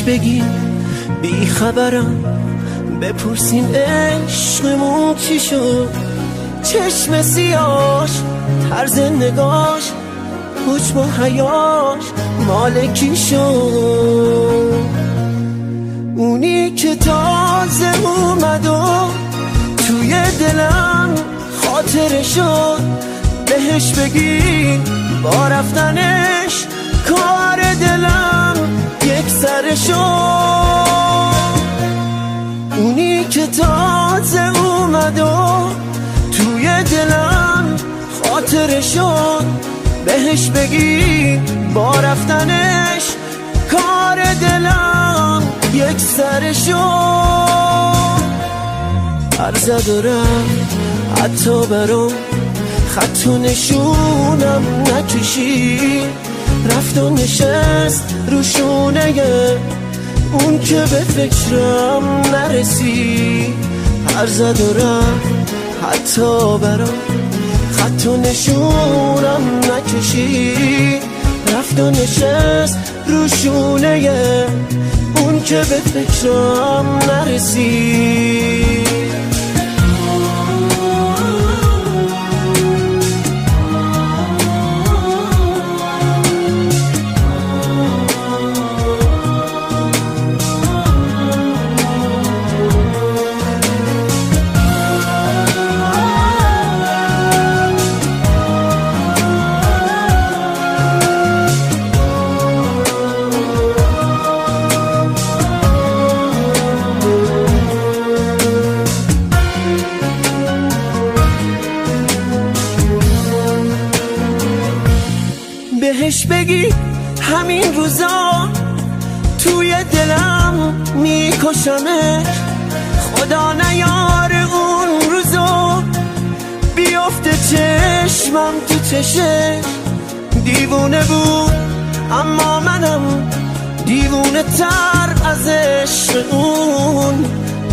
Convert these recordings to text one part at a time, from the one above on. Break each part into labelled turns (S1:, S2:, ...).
S1: بگی بی خبرم، بپرسین عشقمون چی شد. چشم سیاش، طرز نگاش، حجم و حیاش مال کی شد. اونی که تازه اومد و توی دلم خاطره شد، بهش بگی با رفتنش کار دلم یک سر شد. اونی که تازه اومد و توی دلم خاطره شد، بهش بگی با رفتنش کار دلم یک سر شد. عرض دارم حتی برام خط و نشونم نکشی، رفت و نشست رو شونه اون که به فکرم نرسی. عرض دارم حتی برام خط و نشونم نکشی، رفت و نشست رو شونه اون که به فکرم نرسی. بهش بگی همین روزا توی دلم میکشمش، خدا نیاره اون روزا بیفته چشمم تو چشش. دیوونه بود اما منم دیوونه تر از عشق اون،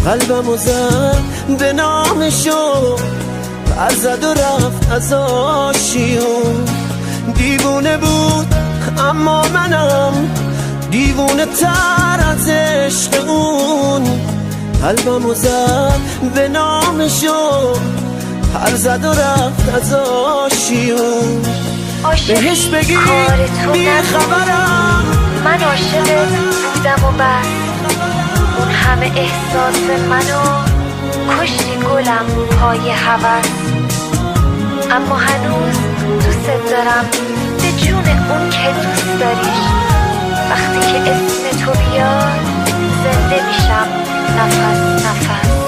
S1: قلبمو زد به نامشو برزد و رفت از آشیون. دیوونه بود اما منم دیوونه تر از عشق اون، قلبمو زد به نامشو پر زد و رفت از آشیون. بهش بگی بی خبرم،
S2: من عاشقت بودم و بس، اون همه احساس منو کشتی گلم پای هوس. اما هنوز دوست دارم به جون اون که دوست داریش، وقتی که اسم تو بیاد زنده میشم نفس نفس.